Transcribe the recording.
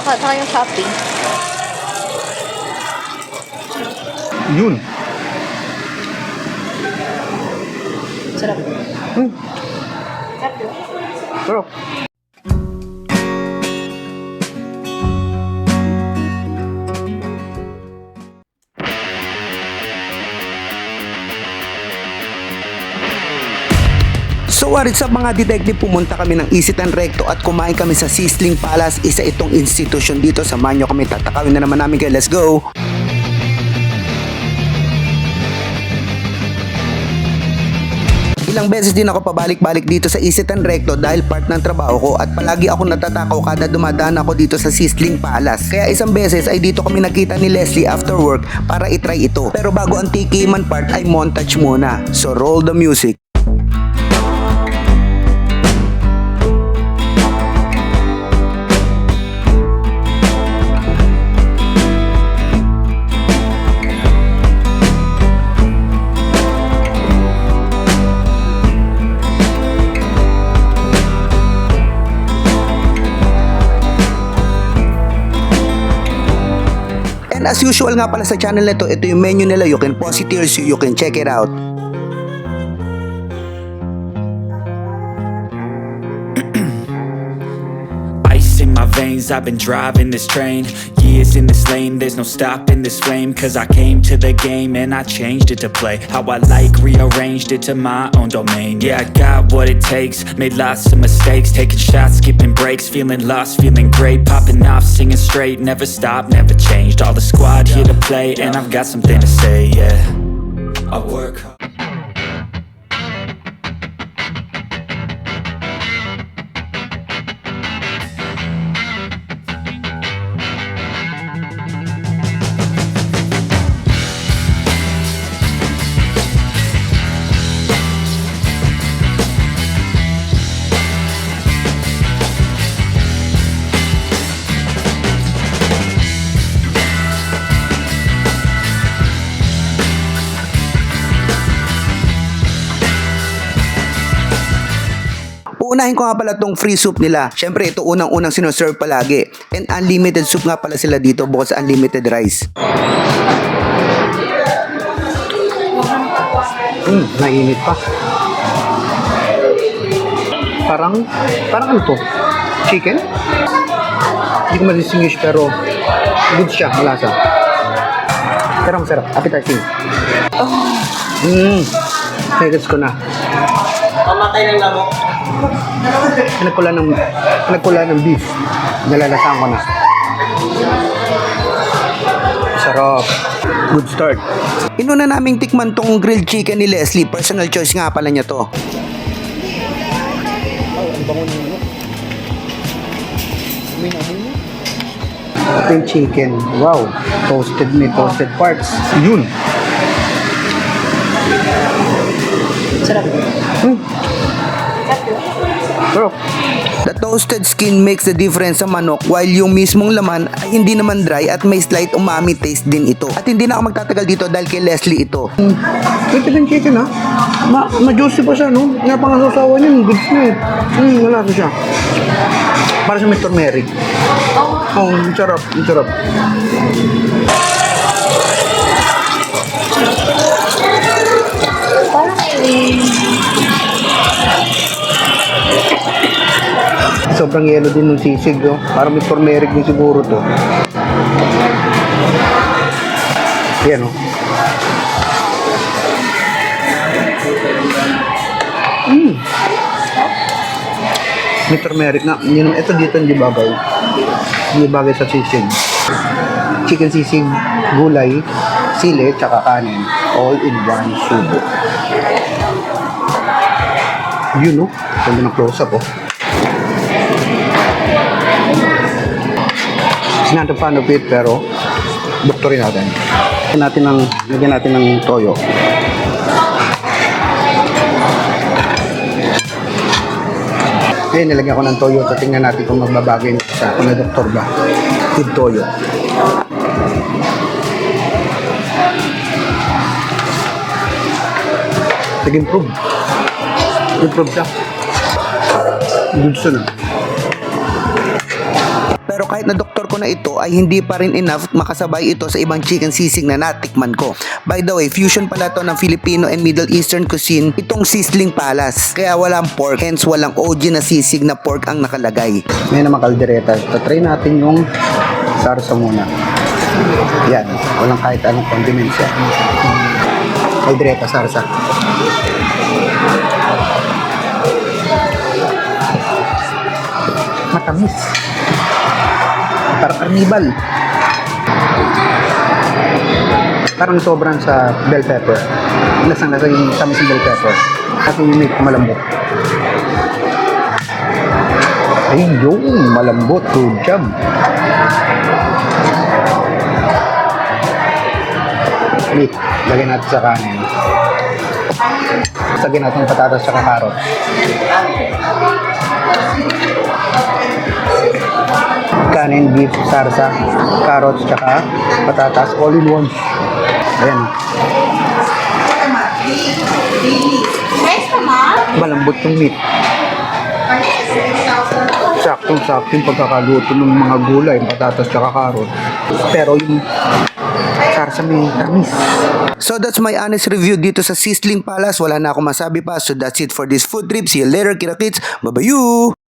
Saka yung Shopee. Yun. Sarap. Hmm. Sarap yun. Sarap. So what is up mga detective, pumunta kami ng Isitan Recto at kumain kami sa Sizzling Palace, isa itong institusyon dito. Samahan nyo kami, tatakawin na naman namin kayo, let's go! Ilang beses din ako pabalik-balik dito sa Isitan Recto dahil part ng trabaho ko at palagi ako natatakaw kada dumadaan ako dito sa Sizzling Palace. Kaya isang beses ay dito kami nakita ni Leslie after work para itry ito. Pero bago ang tikiman part ay montage muna. So roll the music. And as usual nga pala sa channel na ito yung menu nila. You can pause it here so you can check it out. Ice in my veins, I've been driving this train. Years in this lane, there's no stopping this flame. Cause I came to the game and I changed it to play how I like, rearranged it to my own domain. Yeah, I got what it takes, made lots of mistakes, taking shots, skipping breaks, feeling lost, feeling great, popping off, singing straight, never stopped, never changed. All the squad here to play and I've got something to say, yeah. I work hard. Uunahin ko nga pala tong free soup nila. Syempre ito unang-unang sinoserve palagi. And unlimited soup nga pala sila dito bukod sa unlimited rice. Nainit pa. Parang ano to? Chicken? Hindi ko ma-distinguish pero good siya, malasa. Pero masarap, appetizing. Nagets ko na. Pamatay ng lamok. Pinagkula ng beef. Nalalasahan ko na. Sarap. Good start. Inuna naming tikman tong grilled chicken ni Leslie. Personal choice nga pala niya to. Ang bango ng ano. Ito yung chicken. Wow. Toasted meat, toasted parts. Yun. Sarap. Sarap. The toasted skin makes the difference sa manok while yung mismong laman ay hindi naman dry at may slight umami taste din ito. At hindi na ako magtatagal dito dahil kay Leslie ito. Ito yung chicken ha. Ma-juicy pa siya no. Nga pangasasawa niya, good smell. Wala siya. Para sa Mr. Merrick. Oh, sarap. Sarap. Sobrang yelo din ng sisig, no? Parang may turmeric din siguro to. Yan, no? May turmeric na. Ito dito hindi bagay. Hindi bagay sa sisig. Chicken sisig, gulay, sili, tsaka kanin. All in one subo. Yun, no? Ganda ng close-up, oh. It's not a fan of it, pero bukto rin natin. Lagyan natin ng toyo. Ngayon, nilagyan ko ng toyo. So, tingnan natin kung magbabagay siya. Kung na doktor ba. With toyo. Nag-improve. Improve siya. Good siya na. Pero kahit na doktor ko na ito ay hindi pa rin enough makasabay ito sa ibang chicken sisig na natikman ko. By the way, fusion pala to ng Filipino and Middle Eastern cuisine itong Sizzling Palace. Kaya walang pork, hence walang OG na sisig na pork ang nakalagay. Ngayon naman kaldereta, tatry natin yung sarsa muna. Yan, walang kahit anong condiments yan. Kaldereta, sarsa. Matamis. Parang carnival. Parang sobrang sa bell pepper. Lasang-lasa yung tamis ng bell pepper. At yung meat malambot. Ayun, malambot. Good job. Meat, lagyan natin sa kanin. Lagyan natin yung patatas sa karot. Kanin, beef, sarsa, carrots, tsaka patatas, all in one. Ayan. Malambot yung meat. Saktong-sakto yung pagkakaluto ng mga gulay, patatas, tsaka carrot. Pero yung sarsa may tamis. So that's my honest review dito sa Sizzling Palace. Wala na akong masabi pa. So that's it for this food trip. See you later, kita kits. Bye-bye!